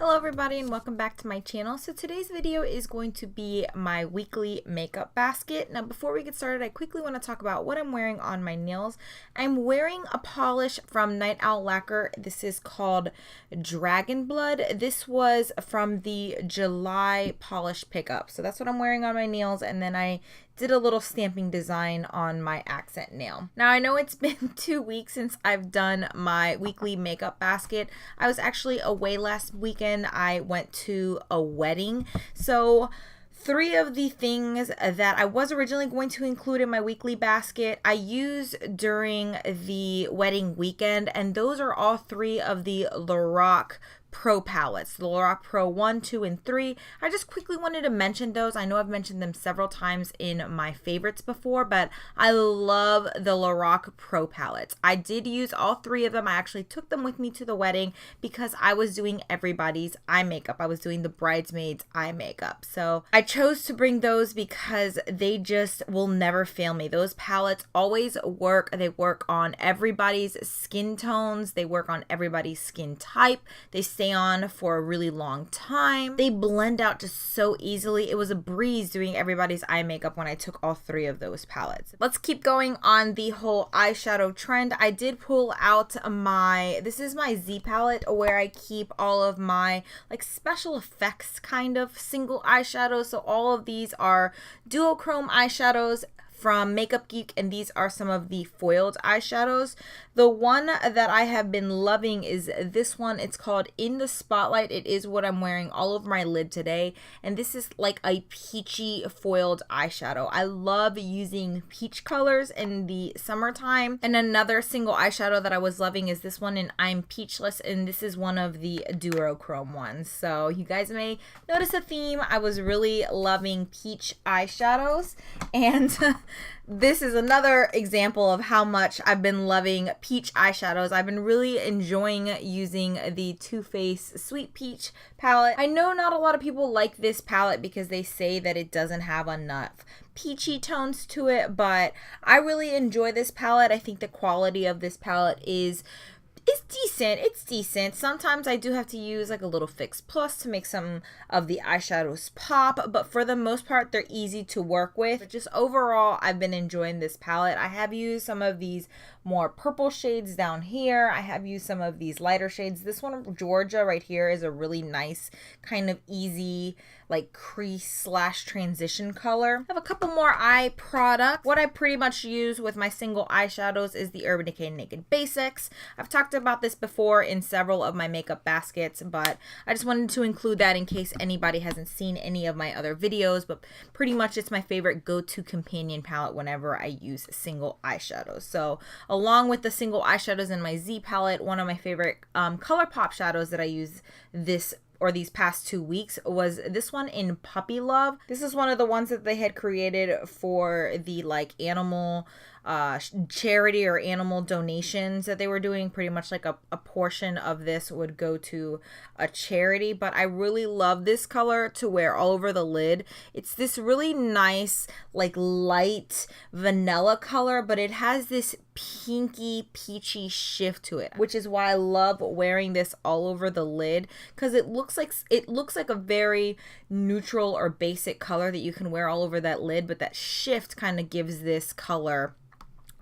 Hello everybody and welcome back to my channel. So today's video is going to be my weekly makeup basket. Now before we get started, I quickly want to talk about what I'm wearing on my nails. I'm wearing a polish from Night Owl Lacquer. This is called Dragon Blood. This was from the July polish pickup. So that's what I'm wearing on my nails, and then I did a little stamping design on my accent nail. Now I know it's been 2 weeks since I've done my weekly makeup basket. I was actually away last weekend. I went to a wedding. So 3 of the things that I was originally going to include in my weekly basket, I used during the wedding weekend, and those are all 3 of the Lorac Pro palettes, the Lorac Pro 1, 2, and 3. I just quickly wanted to mention those. I know I've mentioned them several times in my favorites before, but I love the Lorac Pro palettes. I did use all 3 of them. I actually took them with me to the wedding because I was doing everybody's eye makeup. I was doing the bridesmaids' eye makeup. So I chose to bring those because they just will never fail me. Those palettes always work. They work on everybody's skin tones. They work on everybody's skin type. They stay on for a really long time. They blend out just so easily. It was a breeze doing everybody's eye makeup when I took all 3 of those palettes. Let's keep going on the whole eyeshadow trend. I did pull out this is my Z palette where I keep all of my like special effects kind of single eyeshadows. So all of these are duochrome eyeshadows from Makeup Geek, and these are some of the foiled eyeshadows. The one that I have been loving is this one. It's called In the Spotlight. It is what I'm wearing all over my lid today, and this is like a peachy foiled eyeshadow. I love using peach colors in the summertime. And another single eyeshadow that I was loving is this one in I'm Peachless, and this is one of the Duochrome ones. So you guys may notice a theme. I was really loving peach eyeshadows, and this is another example of how much I've been loving peach eyeshadows. I've been really enjoying using the Too Faced Sweet Peach palette. I know not a lot of people like this palette because they say that it doesn't have enough peachy tones to it, but I really enjoy this palette. I think the quality of this palette is decent. It's decent. Sometimes I do have to use like a little Fix Plus to make some of the eyeshadows pop, but for the most part they're easy to work with. But just overall, I've been enjoying this palette. I have used some of these more purple shades down here. I have used some of these lighter shades. This one, Georgia, right here is a really nice kind of easy like crease / transition color. I have a couple more eye products. What I pretty much use with my single eyeshadows is the Urban Decay Naked Basics. I've talked about this before in several of my makeup baskets, but I just wanted to include that in case anybody hasn't seen any of my other videos. But pretty much it's my favorite go-to companion palette whenever I use single eyeshadows. So along with the single eyeshadows in my Z palette, one of my favorite Colourpop shadows that I use these past 2 weeks was this one in Puppy Love. This is one of the ones that they had created for the like animal charity or animal donations that they were doing. Pretty much like a portion of this would go to a charity, but I really love this color to wear all over the lid. It's this really nice like light vanilla color, but it has this pinky peachy shift to it, which is why I love wearing this all over the lid, because it looks like a very neutral or basic color that you can wear all over that lid, but that shift kind of gives this color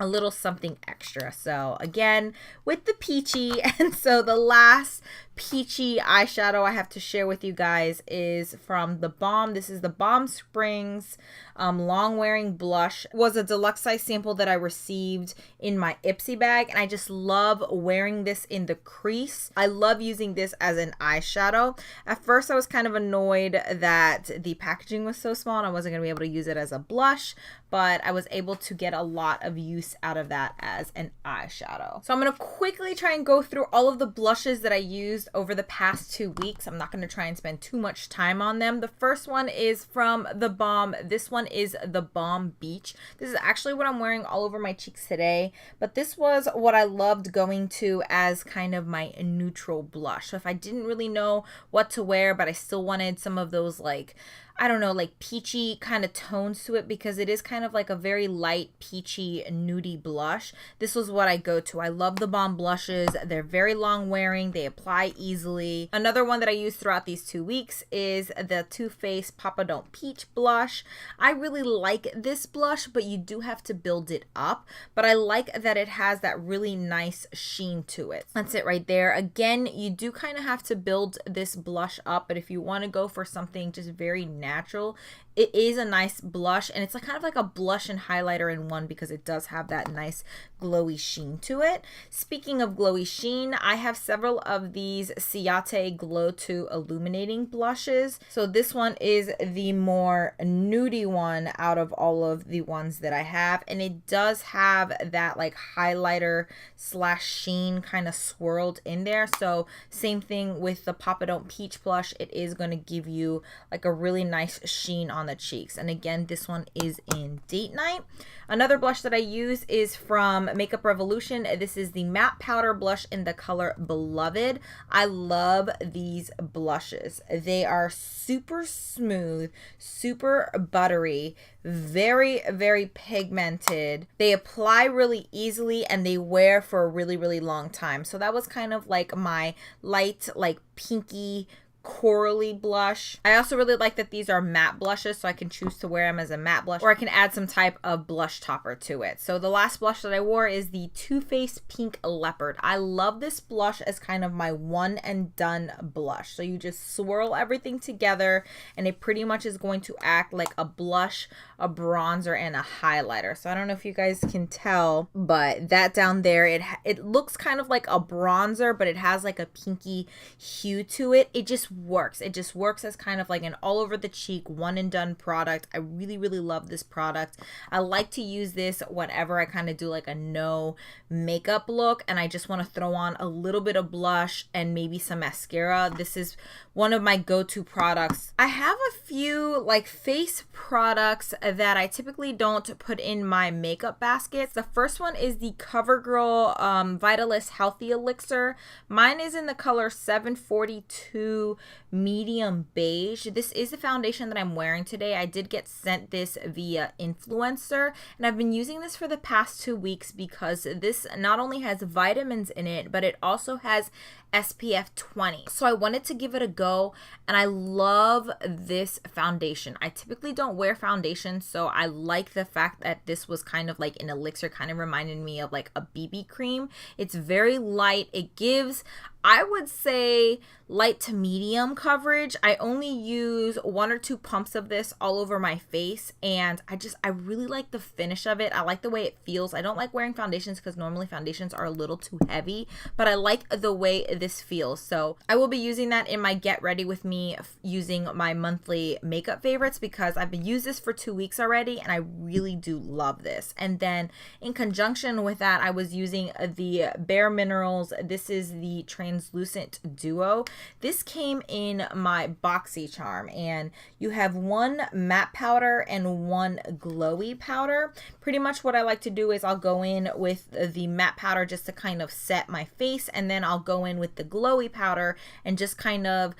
a little something extra. So again, with the peachy, and so the last peachy eyeshadow I have to share with you guys is from the Balm. This is the Balm Springs long wearing blush. It was a deluxe size sample that I received in my Ipsy bag, and I just love wearing this in the crease. I love using this as an eyeshadow. At first I was kind of annoyed that the packaging was so small and I wasn't gonna be able to use it as a blush, but I was able to get a lot of use out of that as an eyeshadow. So I'm gonna quickly try and go through all of the blushes that I used over the past 2 weeks. I'm not going to try and spend too much time on them. The first one is from the Balm. This one is the Balm Beige. This is actually what I'm wearing all over my cheeks today, but this was what I loved going to as kind of my neutral blush. So if I didn't really know what to wear, but I still wanted some of those like I don't know, like peachy kind of tones to it because it is kind of like a very light peachy nudie blush. This was what I go to. I love the Balm blushes. They're very long wearing. They apply easily. Another one that I use throughout these 2 weeks is the Too Faced Papa Don't Peach blush. I really like this blush, but you do have to build it up. But I like that it has that really nice sheen to it. That's it right there. Again, you do kind of have to build this blush up, but if you want to go for something just very natural, it is a nice blush, and it's like kind of like a blush and highlighter in one because it does have that nice glowy sheen to it. Speaking of glowy sheen, I have several of these Ciate Glow 2 Illuminating blushes. So this one is the more nudie one out of all of the ones that I have, and it does have that like highlighter slash sheen kind of swirled in there. So same thing with the Papa Don't Peach blush, it is going to give you like a really nice sheen on the cheeks. And again, this one is in Date Night. Another blush that I use is from Makeup Revolution. This is the matte powder blush in the color Beloved. I love these blushes. They are super smooth, super buttery, very, very pigmented. They apply really easily and they wear for a really, really long time. So that was kind of like my light, like pinky, corally blush. I also really like that these are matte blushes, so I can choose to wear them as a matte blush, or I can add some type of blush topper to it. So the last blush that I wore is the Too Faced Pink Leopard. I love this blush as kind of my one and done blush. So you just swirl everything together and it pretty much is going to act like a blush, a bronzer, and a highlighter. So I don't know if you guys can tell, but that down there, it looks kind of like a bronzer, but it has like a pinky hue to it. It just works. It just works as kind of like an all over the cheek one and done product. I really, really love this product. I like to use this whenever I kind of do like a no makeup look and I just want to throw on a little bit of blush and maybe some mascara. This is one of my go-to products. I have a few like face products that I typically don't put in my makeup baskets. The first one is the Covergirl Vitalist Healthy Elixir. Mine is in the color 742 medium beige. This is the foundation that I'm wearing today. I did get sent this via influencer, and I've been using this for the past 2 weeks because this not only has vitamins in it, but it also has SPF 20. So I wanted to give it a go, and I love this foundation. I typically don't wear foundation, so I like the fact that this was kind of like an elixir, kind of reminded me of like a BB cream. It's very light. It gives, I would say, light to medium coverage. I only use 1 or 2 pumps of this all over my face, and I really like the finish of it. I like the way it feels. I don't like wearing foundations because normally foundations are a little too heavy, but I like the way this feels. So I will be using that in my get ready with me using my monthly makeup favorites because I've been using this for 2 weeks already, and I really do love this. And then in conjunction with that, I was using the Bare Minerals. This is the Translucent Duo. This came in my BoxyCharm, and you have 1 matte powder and 1 glowy powder. Pretty much what I like to do is I'll go in with the matte powder just to kind of set my face, and then I'll go in with the glowy powder and just kind of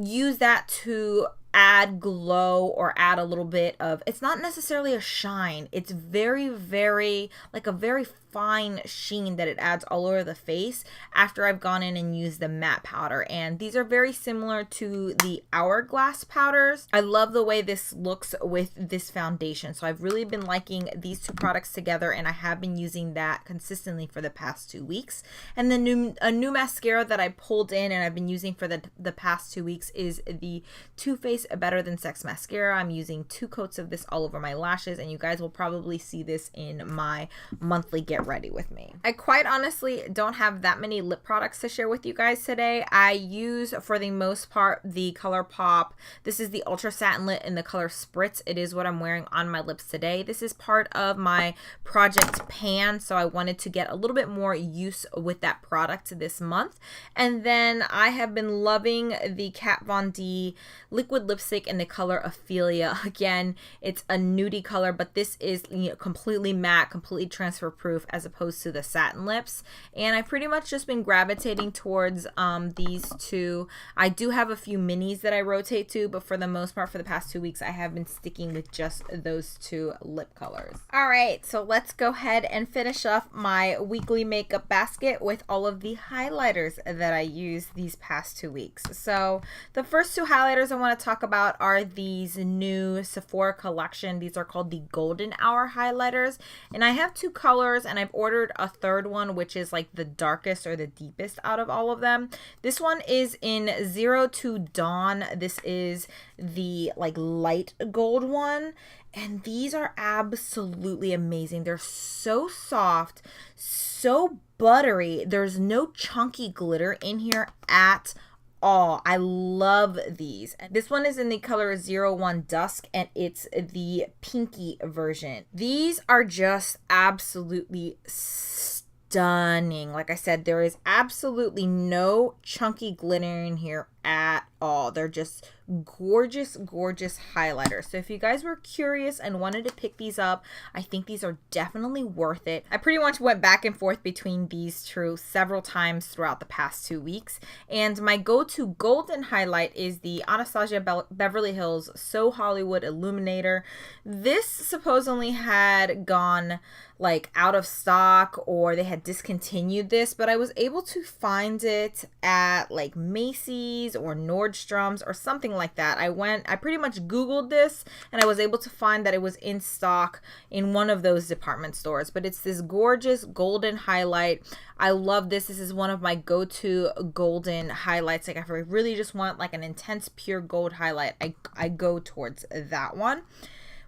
use that to add glow or add a little bit of, it's not necessarily a shine, it's very, very like a very fine sheen that it adds all over the face after I've gone in and used the matte powder. And these are very similar to the Hourglass powders. I love the way this looks with this foundation, so I've really been liking these 2 products together, and I have been using that consistently for the past 2 weeks. And the a new mascara that I pulled in and I've been using for the past 2 weeks is the Too Faced Better Than Sex mascara. I'm using 2 coats of this all over my lashes, and you guys will probably see this in my monthly get ready with me. I quite honestly don't have that many lip products to share with you guys today. I use, for the most part, the Colourpop. This is the Ultra Satin Lip in the color Spritz. It is what I'm wearing on my lips today. This is part of my Project Pan, so I wanted to get a little bit more use with that product this month. And then I have been loving the Kat Von D liquid lipstick in the color Ophelia. Again, it's a nudie color, but this is, you know, completely matte, completely transfer proof as opposed to the satin lips. And I've pretty much just been gravitating towards these two. I do have a few minis that I rotate to, but for the most part, for the past 2 weeks, I have been sticking with just those two lip colors. All right, so let's go ahead and finish off my weekly makeup basket with all of the highlighters that I used these past 2 weeks. So the first two highlighters I want to talk about are these new Sephora collection. These are called the Golden Hour highlighters, and I have two colors, and I've ordered a third one, which is like the darkest or the deepest out of all of them. This one is in 02 Dawn. This is the like light gold one, and these are absolutely amazing. They're so soft, so buttery. There's no chunky glitter in here at all. I love these. This one is in the color 01 Dusk, and it's the pinky version. These are just absolutely stunning. Like I said, there is absolutely no chunky glitter in here at all. They're just gorgeous, gorgeous highlighters. So if you guys were curious and wanted to pick these up, I think these are definitely worth it. I pretty much went back and forth between these two several times throughout the past 2 weeks. And my go-to golden highlight is the Anastasia Beverly Hills So Hollywood Illuminator. This supposedly had gone like out of stock, or they had discontinued this, but I was able to find it at like Macy's or Nordstrom's or something like that. I pretty much Googled this, and I was able to find that it was in stock in one of those department stores. But it's this gorgeous golden highlight. I love this. This is one of my go-to golden highlights. Like if I really just want like an intense pure gold highlight, I go towards that one.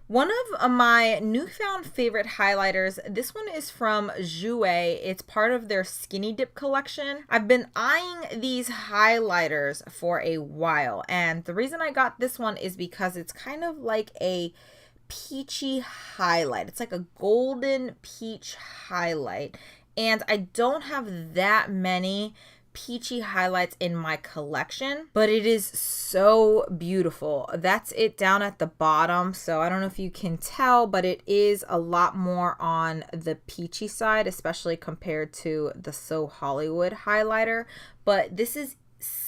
One of my newfound favorite highlighters, this one is from Jouer. It's part of their Skinny Dip collection. I've been eyeing these highlighters for a while, and the reason I got this one is because it's kind of like a peachy highlight. It's like a golden peach highlight, and I don't have that many peachy highlights in my collection, but it is so beautiful. That's it down at the bottom, so I don't know if you can tell, but it is a lot more on the peachy side, especially compared to the So Hollywood highlighter. But this is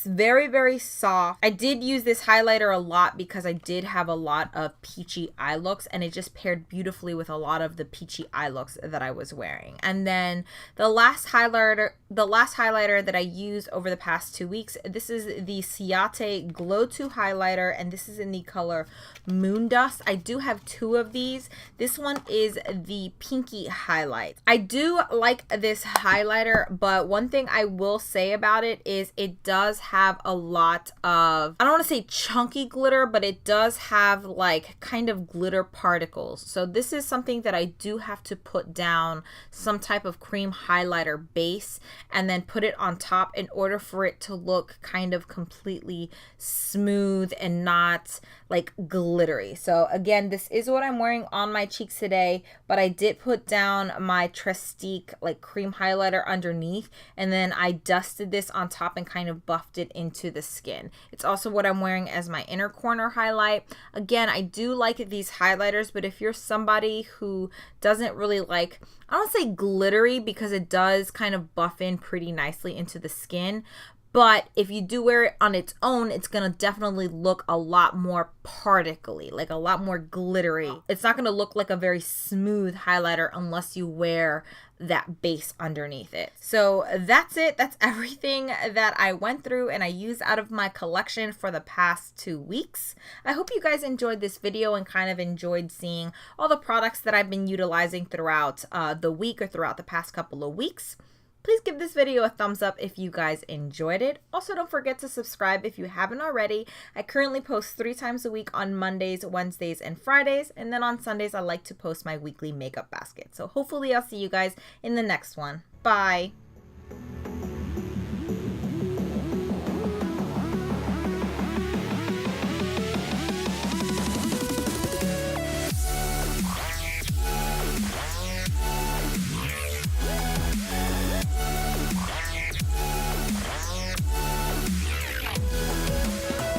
very, very soft. I did use this highlighter a lot because I did have a lot of peachy eye looks, and it just paired beautifully with a lot of the peachy eye looks that I was wearing. And then the last highlighter that I used over the past 2 weeks, this is the Ciate Glow 2 highlighter, and this is in the color Moon Dust. I do have two of these. This one is the pinky highlight. I do like this highlighter, but one thing I will say about it is it does have a lot of, I don't want to say chunky glitter, but it does have like kind of glitter particles. So this is something that I do have to put down some type of cream highlighter base and then put it on top in order for it to look kind of completely smooth and not like glittery. So again, this is what I'm wearing on my cheeks today, but I did put down my Trestique like cream highlighter underneath, and then I dusted this on top and kind of buffed it into the skin. It's also what I'm wearing as my inner corner highlight. Again, I do like these highlighters, but if you're somebody who doesn't really like, I don't say glittery because it does kind of buff in pretty nicely into the skin, but if you do wear it on its own, it's going to definitely look a lot more particly, like a lot more glittery. It's not going to look like a very smooth highlighter unless you wear that base underneath it. So that's it. That's everything that I went through and I used out of my collection for the past 2 weeks. I hope you guys enjoyed this video and kind of enjoyed seeing all the products that I've been utilizing throughout the week or throughout the past couple of weeks. Please give this video a thumbs up if you guys enjoyed it. Also, don't forget to subscribe if you haven't already. I currently post 3 times a week on Mondays, Wednesdays, and Fridays. And then on Sundays, I like to post my weekly makeup basket. So hopefully I'll see you guys in the next one. Bye.